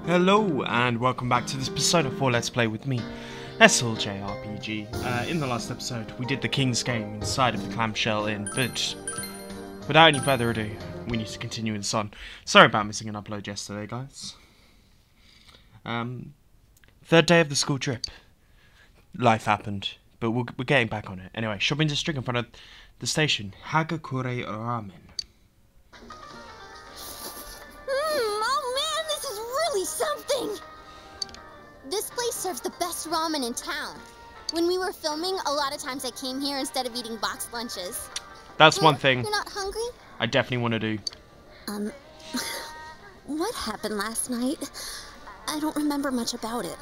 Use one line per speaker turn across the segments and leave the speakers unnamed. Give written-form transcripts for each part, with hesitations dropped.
Hello and welcome back to this Persona 4 Let's Play with me, SLJRPG. In the last episode we did the King's Game inside of the Clamshell Inn, but without any further ado, we need to continue this on. Sorry about missing an upload yesterday, guys. Third day of the school trip. Life happened, but we're getting back on it. Anyway, shopping district in front of the station. Hagakure Ramen.
Something! This place serves the best ramen in town. When we were filming, a lot of times I came here instead of eating boxed lunches.
That's one thing.
You're not hungry?
I definitely want to do.
What happened last night? I don't remember much about it.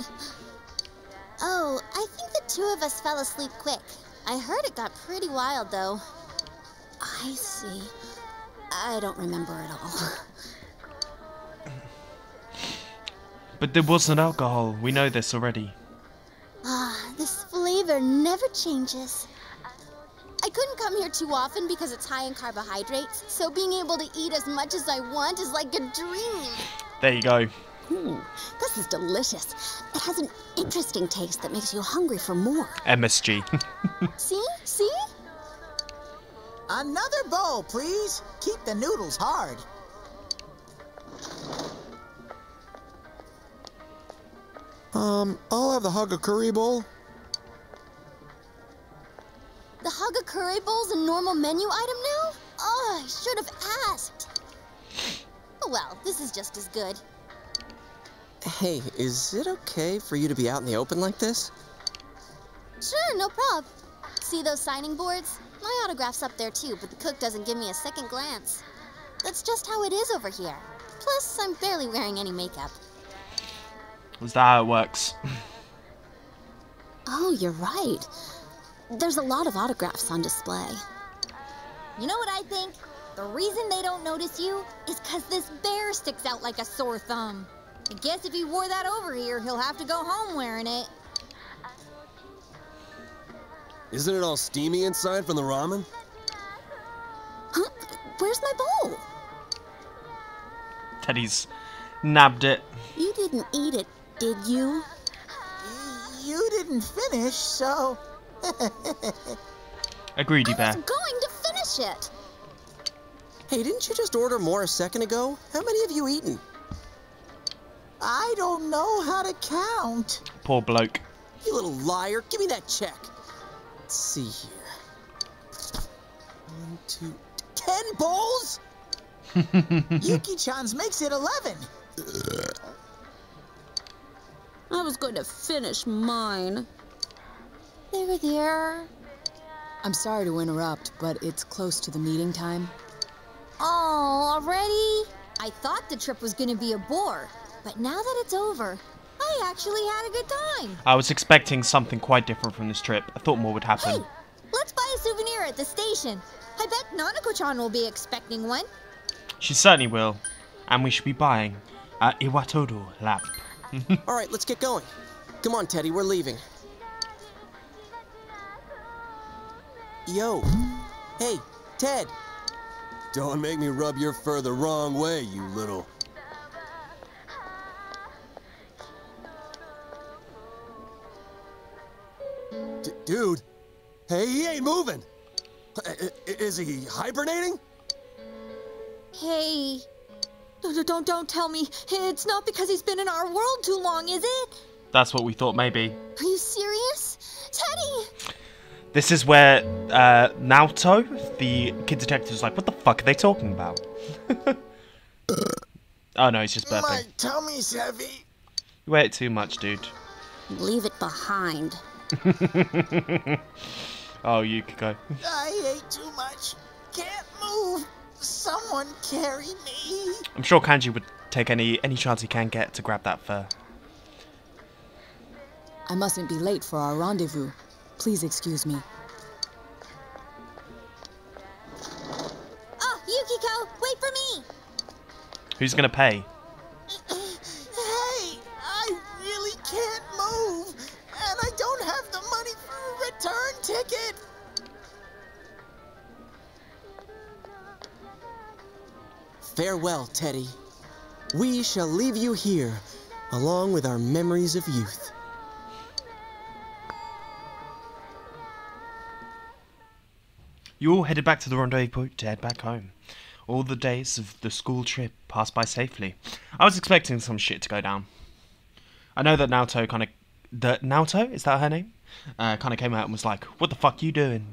Oh, I think the two of us fell asleep quick. I heard it got pretty wild, though. I see. I don't remember at all.
But there wasn't alcohol. We know this already.
This flavor never changes. I couldn't come here too often because it's high in carbohydrates, so being able to eat as much as I want is like a dream.
There you go.
This is delicious. It has an interesting taste that makes you hungry for more.
MSG.
See?
Another bowl, please. Keep the noodles hard.
I'll have the Hagakure bowl.
The Hagakure bowl's a normal menu item now? Oh, I should have asked. Oh well, this is just as good.
Hey, is it okay for you to be out in the open like this?
Sure, no prob. See those signing boards? My autograph's up there too, but the cook doesn't give me a second glance. That's just how it is over here. Plus, I'm barely wearing any makeup.
Is that how it works?
Oh, you're right. There's a lot of autographs on display.
You know what I think? The reason they don't notice you is because this bear sticks out like a sore thumb. I guess if he wore that over here, he'll have to go home wearing it.
Isn't it all steamy inside from the ramen?
Huh? Where's my bowl?
Teddy's nabbed it.
You didn't eat it, did you?
You didn't finish, so...
A greedy
I
bear.
was going to finish it.
Hey, didn't you just order more a second ago? How many have you eaten?
I don't know how to count.
Poor bloke.
You little liar. Give me that check. Let's see here. 1, 2...
10 bowls? Yuki-chan's makes it 11.
I was going to finish mine. There.
I'm sorry to interrupt, but it's close to the meeting time.
Oh, already? I thought the trip was gonna be a bore, but now that it's over, I actually had a good time.
I was expecting something quite different from this trip. I thought more would happen.
Hey, let's buy a souvenir at the station. I bet Nanako-chan will be expecting one.
She certainly will. And we should be buying a Iwatoru lamp.
All right, let's get going. Come on, Teddy, we're leaving. Yo. Hey, Ted.
Don't make me rub your fur the wrong way, you little... Dude. Hey, he ain't moving. Is he hibernating?
Hey, don't tell me. It's not because he's been in our world too long, is it?
That's what we thought maybe.
Are you serious? Teddy!
This is where Naoto, the kid detective, is like, what the fuck are they talking about? Oh no, he's just burping.
My tummy's heavy.
You ate too much, dude.
Leave it behind.
Oh, you could go.
I ate too much. Can't move. Someone carry me.
I'm sure Kanji would take any chance he can get to grab that fur.
I mustn't be late for our rendezvous. Please excuse me.
Oh, Yukiko, wait for me!
Who's gonna pay?
Hey, I really can't move. And I don't have the money for a return ticket.
Farewell, Teddy. We shall leave you here
along with our memories of youth.
You all headed back to the rendezvous point to head back home. All the days of the school trip passed by safely. I was expecting some shit to go down. I know that Naoto kind of... Naoto? Is that her name? Kind of came out and was like, what the fuck you doing?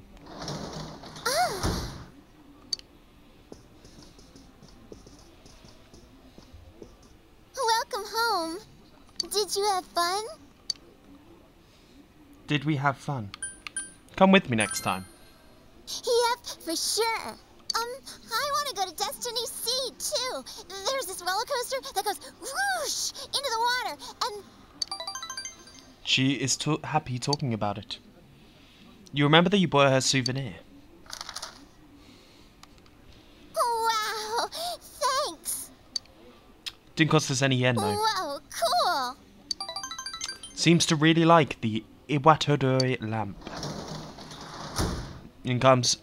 Welcome home. Did you have fun?
Did we have fun? Come with me next time.
Yep, for sure. I want to go to Destiny Sea, too. There's this roller coaster that goes whoosh into the water, and...
She is happy talking about it. You remember that you bought her a souvenir?
Wow, thanks.
Didn't cost us any yen, though.
Whoa, cool.
Seems to really like the Iwatodori lamp. In comes...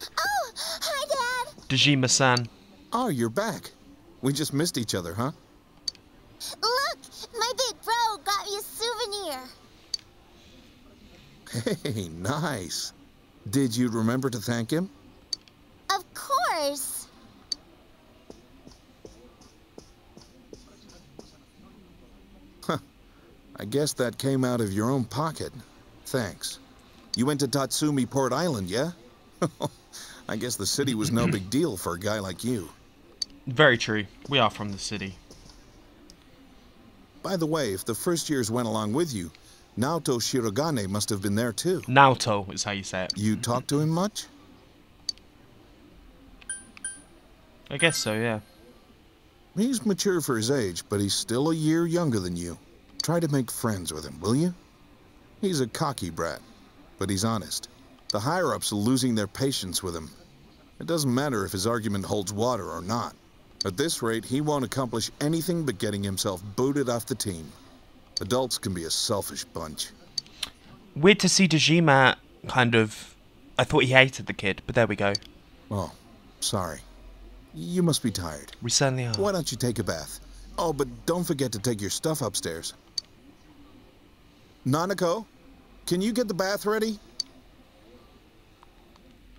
Oh, hi, Dad.
Dojima-san.
Oh, you're back. We just missed each other, huh?
Look, my big bro got me a souvenir.
Hey, nice. Did you remember to thank him?
Of course.
Huh. I guess that came out of your own pocket. Thanks. You went to Tatsumi Port Island, yeah? I guess the city was no big deal for a guy like you.
Very true. We are from the city.
By the way, if the first years went along with you, Naoto Shirogane must have been there too.
Naoto is how you say it.
You talked to him much?
I guess so, yeah.
He's mature for his age, but he's still a year younger than you. Try to make friends with him, will you? He's a cocky brat, but he's honest. The higher-ups are losing their patience with him. It doesn't matter if his argument holds water or not. At this rate, he won't accomplish anything but getting himself booted off the team. Adults can be a selfish bunch.
Weird to see Dojima kind of... I thought he hated the kid, but there we go.
Oh, sorry. You must be tired.
We certainly are.
Why don't you take a bath? Oh, but don't forget to take your stuff upstairs. Nanako, can you get the bath ready?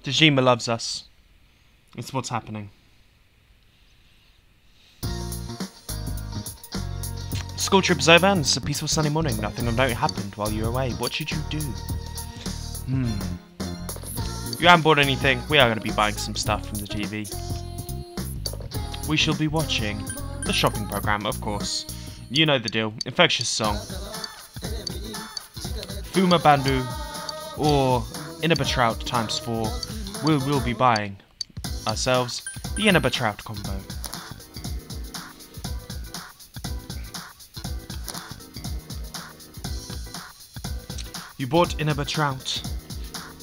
Dojima loves us. It's what's happening. School trip is over and it's a peaceful sunny morning. Nothing of note happened while you were away. What should you do? You haven't bought anything. We are going to be buying some stuff from the TV. We shall be watching the shopping program, of course. You know the deal. Infectious Song, Fuma Bandu, or Inaba Trout times 4. We will be buying ourselves the Inaba Trout combo. You bought Inaba Trout,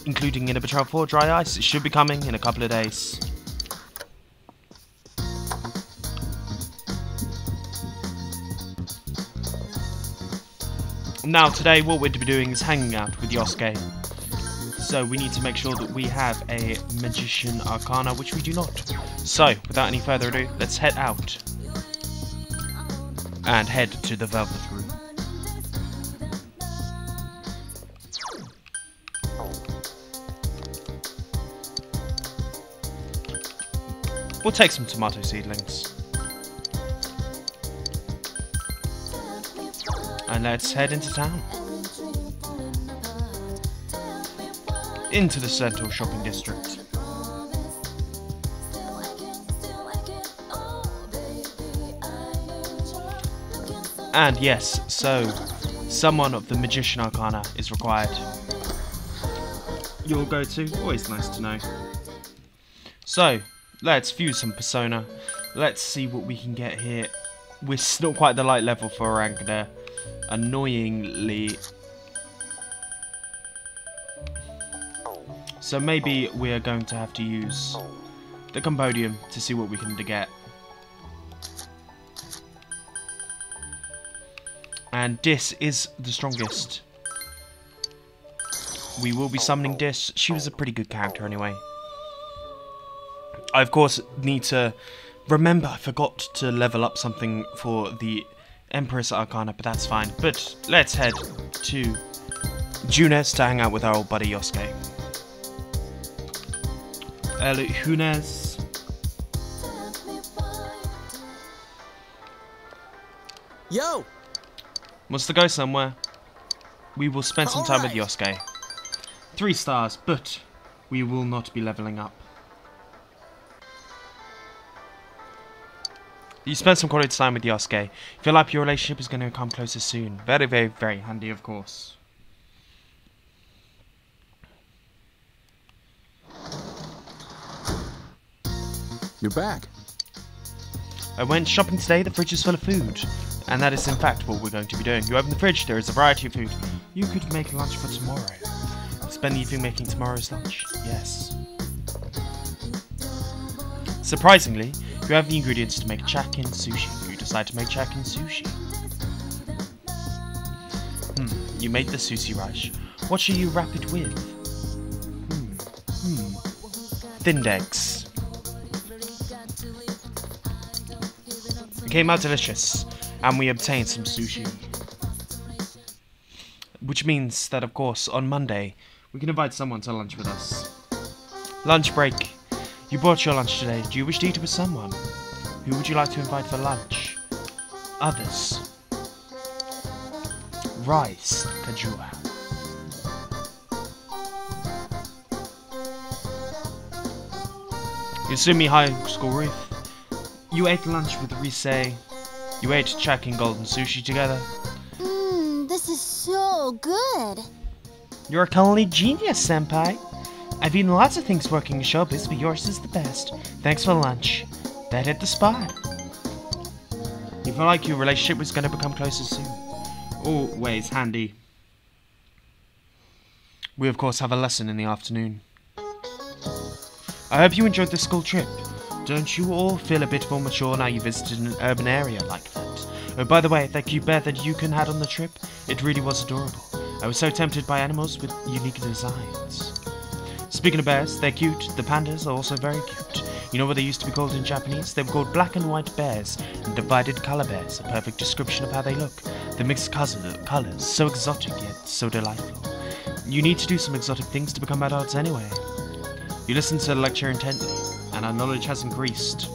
including Inaba Trout 4 dry ice. It should be coming in a couple of days. Now today what we're to be doing is hanging out with Yosuke. So we need to make sure that we have a Magician Arcana, which we do not. So, without any further ado, let's head out. And head to the Velvet Room. We'll take some tomato seedlings. And let's head into town. Into the central shopping district. And yes, so someone of the Magician Arcana is required. Your go-to? Always nice to know. So, let's view some Persona. Let's see what we can get here. We're still quite the light level for a rank there. Annoyingly. So maybe we are going to have to use the Compodium to see what we can get. And Dis is the strongest. We will be summoning Dis. She was a pretty good character anyway. I of course need to remember I forgot to level up something for the Empress Arcana, but that's fine. But let's head to Junes to hang out with our old buddy Yosuke. El Junes.
Yo!
Wants to go somewhere. We will spend some time with Yosuke. 3 stars, but we will not be leveling up. You spend some quality time with Yosuke. Feel like your relationship is going to come closer soon. Very, very, very handy, of course.
You're back.
I went shopping today. The fridge is full of food. And that is in fact what we're going to be doing. You open the fridge, there is a variety of food. You could make lunch for tomorrow. Spend the evening making tomorrow's lunch. Yes. Surprisingly, you have the ingredients to make chakin sushi. You decide to make chakin sushi. You made the sushi rice. What shall you wrap it with? Thinned eggs. It came out delicious, and we obtained some sushi. Which means that, of course, on Monday, we can invite someone to lunch with us. Lunch break. You brought your lunch today. Do you wish to eat with someone? Who would you like to invite for lunch? Others. Rice, Kajua. Yasumi High School Ruth. You ate lunch with Rise. You ate chakin golden sushi together.
This is so good.
You're a culinary genius, senpai. I've eaten lots of things working in showbiz, but yours is the best. Thanks for lunch. That hit the spot. You feel like your relationship was going to become closer soon. Always handy. We of course have a lesson in the afternoon. I hope you enjoyed the school trip. Don't you all feel a bit more mature now you visited an urban area like that? Oh, by the way, that cute bear that Yukon had on the trip, it really was adorable. I was so tempted by animals with unique designs. Speaking of bears, they're cute. The pandas are also very cute. You know what they used to be called in Japanese? They were called black and white bears and divided color bears, a perfect description of how they look. The mixed colors, so exotic yet so delightful. You need to do some exotic things to become adults anyway. You listen to the lecture intently, and our knowledge has increased.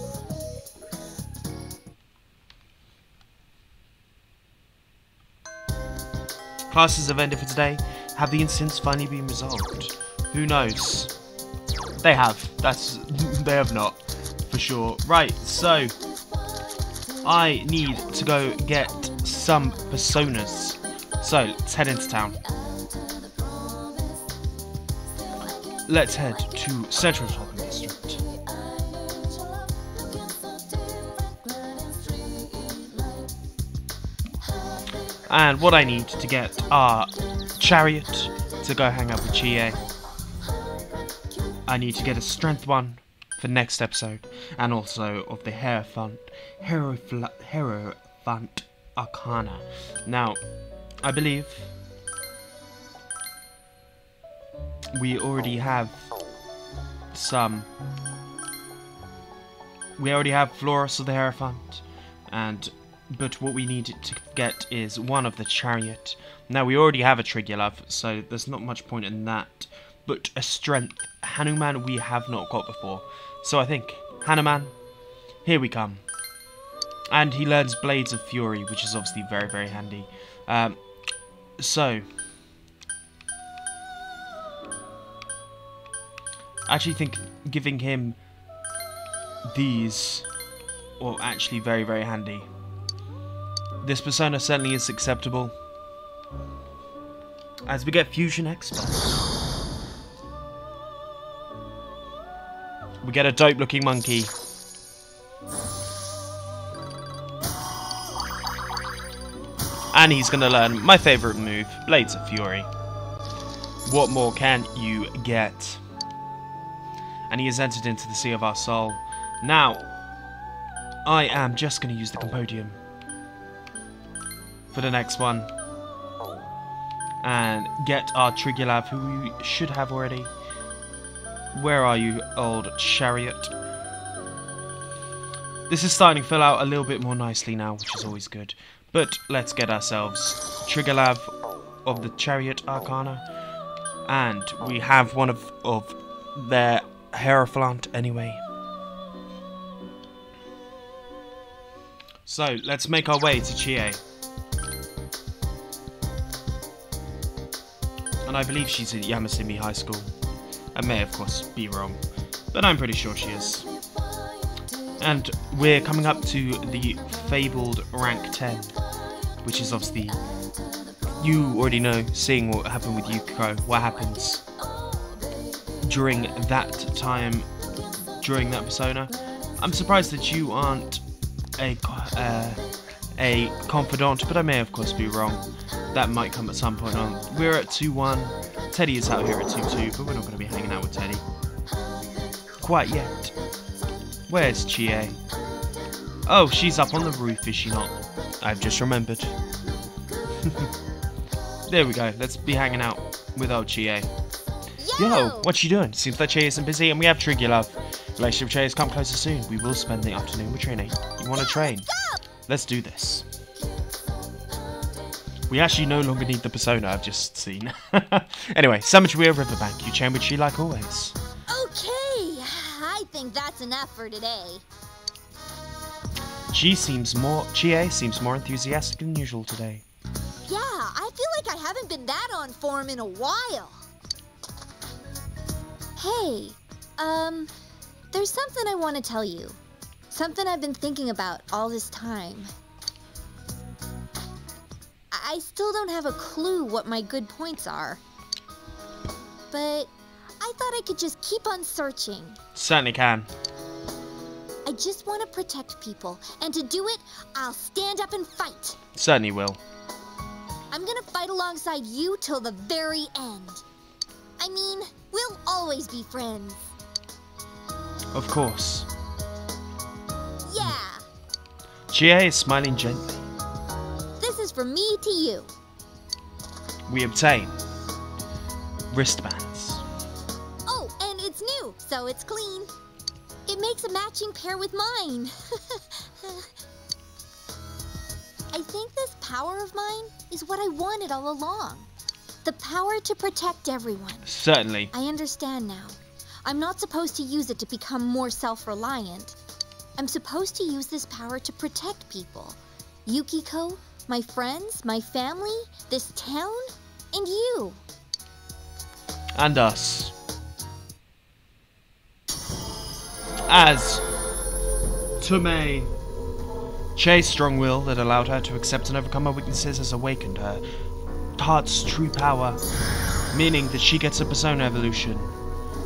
Classes have ended for today. Have the incidents finally been resolved? Who knows? They have. They have not, for sure. Right, so I need to go get some personas. So let's head into town. Let's head to Central Shopping District. And what I need to get are Chariot to go hang out with Chie. I need to get a Strength one for next episode, and also of the Hierophant Arcana. Now, I believe we already have some. We already have Florus of the Hierophant, but what we need to get is one of the Chariot. Now, we already have a Trigulav, so there's not much point in that. But a Strength Hanuman we have not got before. So I think, Hanuman, here we come. And he learns Blades of Fury, which is obviously very, very handy. So, I actually think giving him these are actually very, very handy. This persona certainly is acceptable. As we get Fusion Expert, we get a dope looking monkey. And he's gonna learn my favourite move, Blades of Fury. What more can you get? And he has entered into the Sea of Our Soul. Now, I am just gonna use the Compodium for the next one. And get our Trigulav, who we should have already. Where are you, old Chariot? This is starting to fill out a little bit more nicely now, which is always good. But let's get ourselves Trigger Lav of the Chariot Arcana. And we have one of their Hierophant anyway. So, let's make our way to Chie. And I believe she's at Yamasimi High School. I may, of course, be wrong, but I'm pretty sure she is. And we're coming up to the fabled rank 10, which is obviously, you already know, seeing what happened with Yukiko, what happens during that time, during that persona. I'm surprised that you aren't a confidant, but I may, of course, be wrong. That might come at some point on. We're at 2-1. Teddy is out here at 2-2, but we're not going to be hanging out with Teddy quite yet. Where's Chie? Oh, she's up on the roof, is she not? I've just remembered. There we go. Let's be hanging out with old Chie. Yo, what's she doing? Seems like Chie isn't busy, and we have Trigger Love. Relationship with Chie has come closer soon. We will spend the afternoon with training. You want to train? Let's do this. We actually no longer need the persona I've just seen. Anyway, Summitria Riverbank. You chain with Chi like always.
Okay, I think that's enough for today.
Chie seems more enthusiastic than usual today.
Yeah, I feel like I haven't been that on form in a while. Hey, there's something I want to tell you. Something I've been thinking about all this time. I still don't have a clue what my good points are. But I thought I could just keep on searching.
Certainly can.
I just want to protect people, and to do it, I'll stand up and fight.
Certainly will.
I'm gonna fight alongside you till the very end. I mean, we'll always be friends.
Of course.
Yeah.
Chie is smiling gently.
This is from me to you.
We obtain wristbands.
Oh, and it's new, so it's clean. It makes a matching pair with mine. I think this power of mine is what I wanted all along. The power to protect everyone.
Certainly.
I understand now. I'm not supposed to use it to become more self-reliant. I'm supposed to use this power to protect people. Yukiko, my friends, my family, this town, and you.
And us. As Tomei, Chie's strong will that allowed her to accept and overcome her weaknesses has awakened her heart's true power, meaning that she gets a persona evolution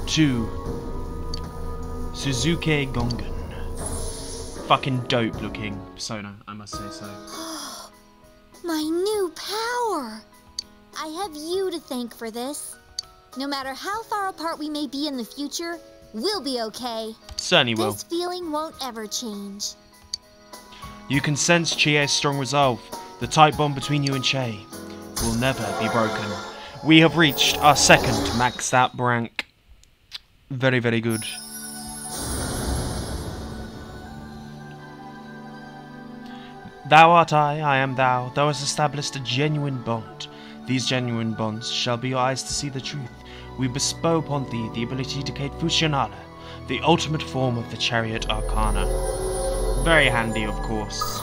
to Suzuki Gongen. Fucking dope looking persona, I must say so.
My new power! I have you to thank for this. No matter how far apart we may be in the future, we'll be okay.
Certainly will.
This feeling won't ever change.
You can sense Chie's strong resolve. The tight bond between you and Chie will never be broken. We have reached our second maxed out rank. Very, very good. Thou art I am thou. Thou hast established a genuine bond. These genuine bonds shall be your eyes to see the truth. We bestow upon thee the ability to create Fusionala, the ultimate form of the Chariot Arcana. Very handy, of course.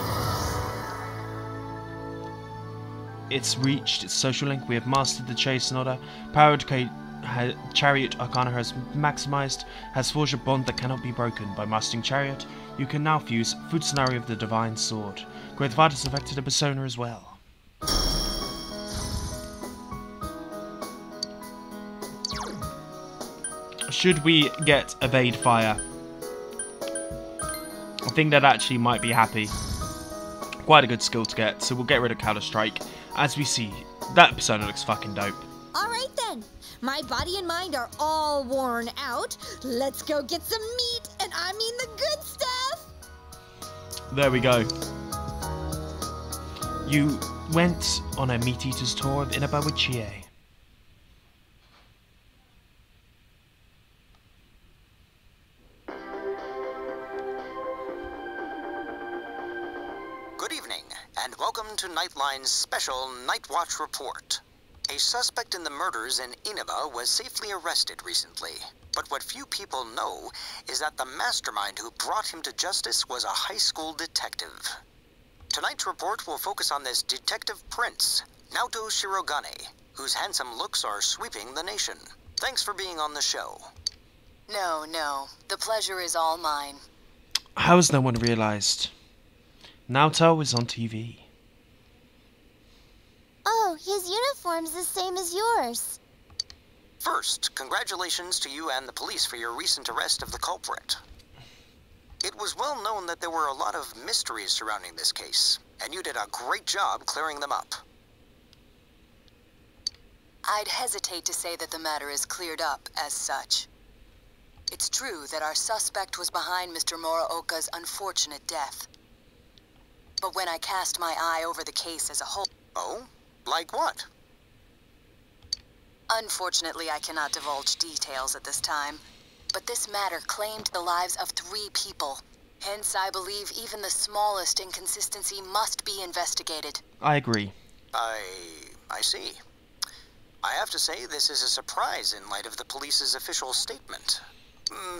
It's reached its social link. We have mastered the Chase Nodder. Powered Chariot Arcana has maximized, has forged a bond that cannot be broken. By mastering Chariot, you can now fuse Futsunari of the Divine Sword. Great Vita has affected a persona as well. Should we get Evade Fire? I think that actually might be happy. Quite a good skill to get, so we'll get rid of Counter Strike. As we see, that persona looks fucking dope.
Alright then, my body and mind are all worn out. Let's go get some meat, and I mean the good stuff!
There we go. You went on a meat eater's tour of Inaba with Chie.
Good evening, and welcome Line's special Night Watch report. A suspect in the murders in Inaba was safely arrested recently. But what few people know is that the mastermind who brought him to justice was a high school detective. Tonight's report will focus on this detective prince, Naoto Shirogane, whose handsome looks are sweeping the nation. Thanks for being on the show.
No. The pleasure is all mine.
How has no one realised? Naoto is on TV.
Oh, his uniform's the same as yours.
First, congratulations to you and the police for your recent arrest of the culprit. It was well known that there were a lot of mysteries surrounding this case, and you did a great job clearing them up.
I'd hesitate to say that the matter is cleared up as such. It's true that our suspect was behind Mr. Muraoka's unfortunate death. But when I cast my eye over the case as a whole...
Oh? Like what?
Unfortunately, I cannot divulge details at this time. But this matter claimed the lives of 3 people. Hence, I believe even the smallest inconsistency must be investigated.
I agree.
I see. I have to say this is a surprise in light of the police's official statement.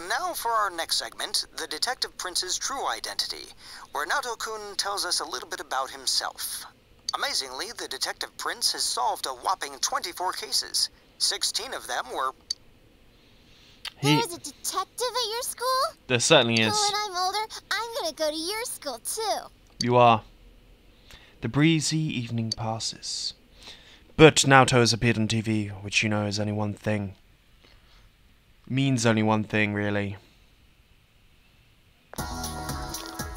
Now for our next segment, the Detective Prince's true identity, where Naoto-kun tells us a little bit about himself. Amazingly, the Detective Prince has solved a whopping 24 cases. 16 of them were...
There's a detective at your school?
There certainly is.
Well, when I'm older, I'm gonna go to your school too.
You are. The breezy evening passes. But Naoto has appeared on TV, which you know is only one thing. Means only one thing, really.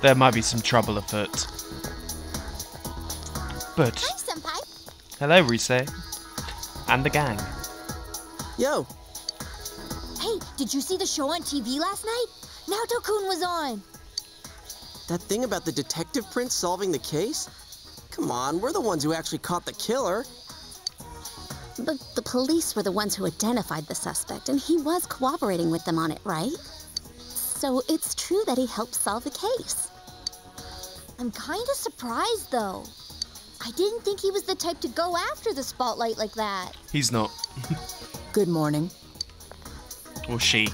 There might be some trouble afoot. But...
Hi, Senpai.
Hello, Rise. And the gang.
Yo,
Hey, did you see the show on TV last night? Naoto-kun was on.
that thing about the detective prince solving the case? Come on, we're the ones who actually caught the killer.
But the police were the ones who identified the suspect, and he was cooperating with them on it, right? So it's true that he helped solve the case.
I'm kinda surprised, though. I didn't think he was the type to go after the spotlight like that.
He's not.
Good morning.
Or she.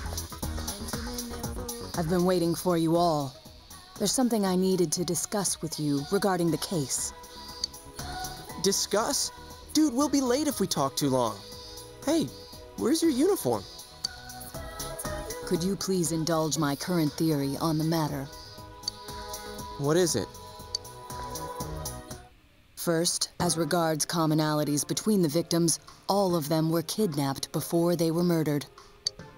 I've been waiting for you all. There's something I needed to discuss with you regarding the case.
Discuss? Dude, we'll be late if we talk too long. Hey, where's your uniform?
Could you please indulge my current theory on the matter?
What is it?
First, as regards commonalities between the victims, all of them were kidnapped before they were murdered.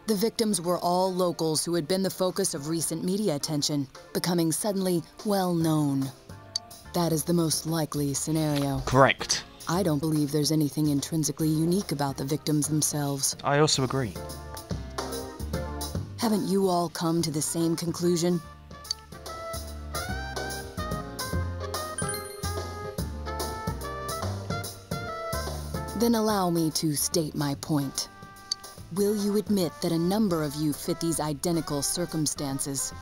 The victims were all locals who had been the focus of recent media attention, becoming suddenly well-known. That is the most likely scenario.
Correct.
I don't believe there's anything intrinsically unique about the victims themselves.
I also agree.
Haven't you all come to the same conclusion? Then allow me to state my point. Will you admit that a number of you fit these identical circumstances?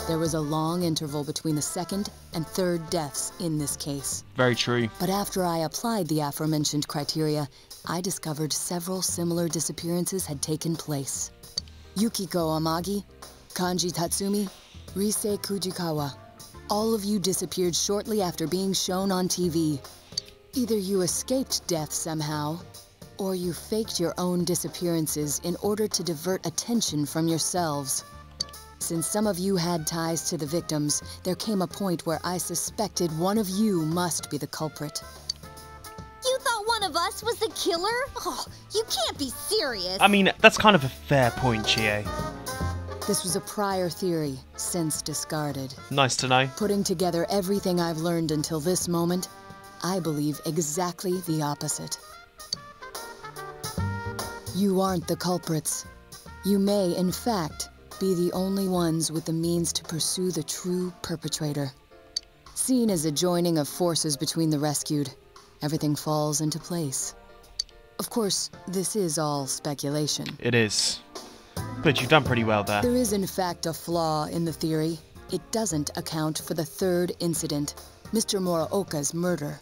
There was a long interval between the second and third deaths in this case.
Very true.
But after I applied the aforementioned criteria, I discovered several similar disappearances had taken place. Yukiko Amagi, Kanji Tatsumi, Rise Kujikawa. All of you disappeared shortly after being shown on TV. Either you escaped death somehow, or you faked your own disappearances in order to divert attention from yourselves. Since some of you had ties to the victims, there came a point where I suspected one of you must be the culprit.
You thought one of us was the killer? Oh, you can't be serious.
I mean, that's kind of a fair point, Chie.
This was a prior theory, since discarded.
Nice to know.
Putting together everything I've learned until this moment, I believe exactly the opposite. You aren't the culprits. You may, in fact, be the only ones with the means to pursue the true perpetrator. Seen as a joining of forces between the rescued, everything falls into place. Of course, this is all speculation.
It is. But you've done pretty well there.
There is in fact a flaw in the theory. It doesn't account for the third incident, Mr. Muraoka's murder.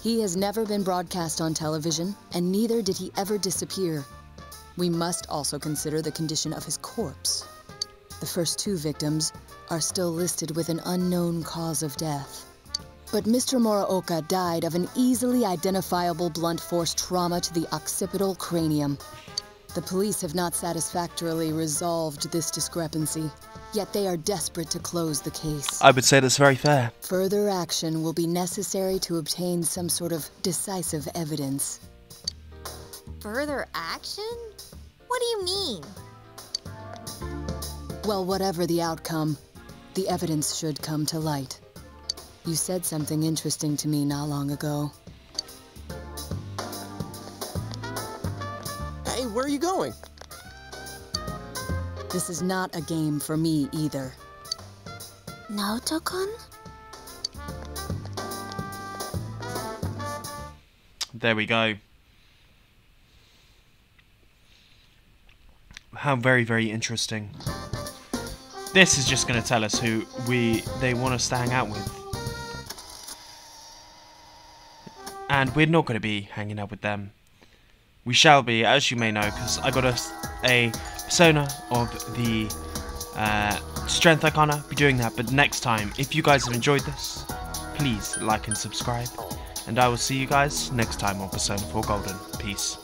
He has never been broadcast on television, and neither did he ever disappear. We must also consider the condition of his corpse. The first 2 victims are still listed with an unknown cause of death. But Mr. Muraoka died of an easily identifiable blunt force trauma to the occipital cranium. The police have not satisfactorily resolved this discrepancy, yet they are desperate to close the case.
I would say that's very fair.
Further action will be necessary to obtain some sort of decisive evidence.
Further action? What do you mean?
Well, whatever the outcome, the evidence should come to light. You said something interesting to me not long ago.
Hey, where are you going?
This is not a game for me either.
Naoto-kun?
There we go. How very, very interesting. This is just going to tell us who they want us to hang out with. And we're not going to be hanging out with them. We shall be, as you may know, because I got a persona of the strength icona. Be doing that, but next time, if you guys have enjoyed this, please like and subscribe. And I will see you guys next time on Persona 4 Golden. Peace.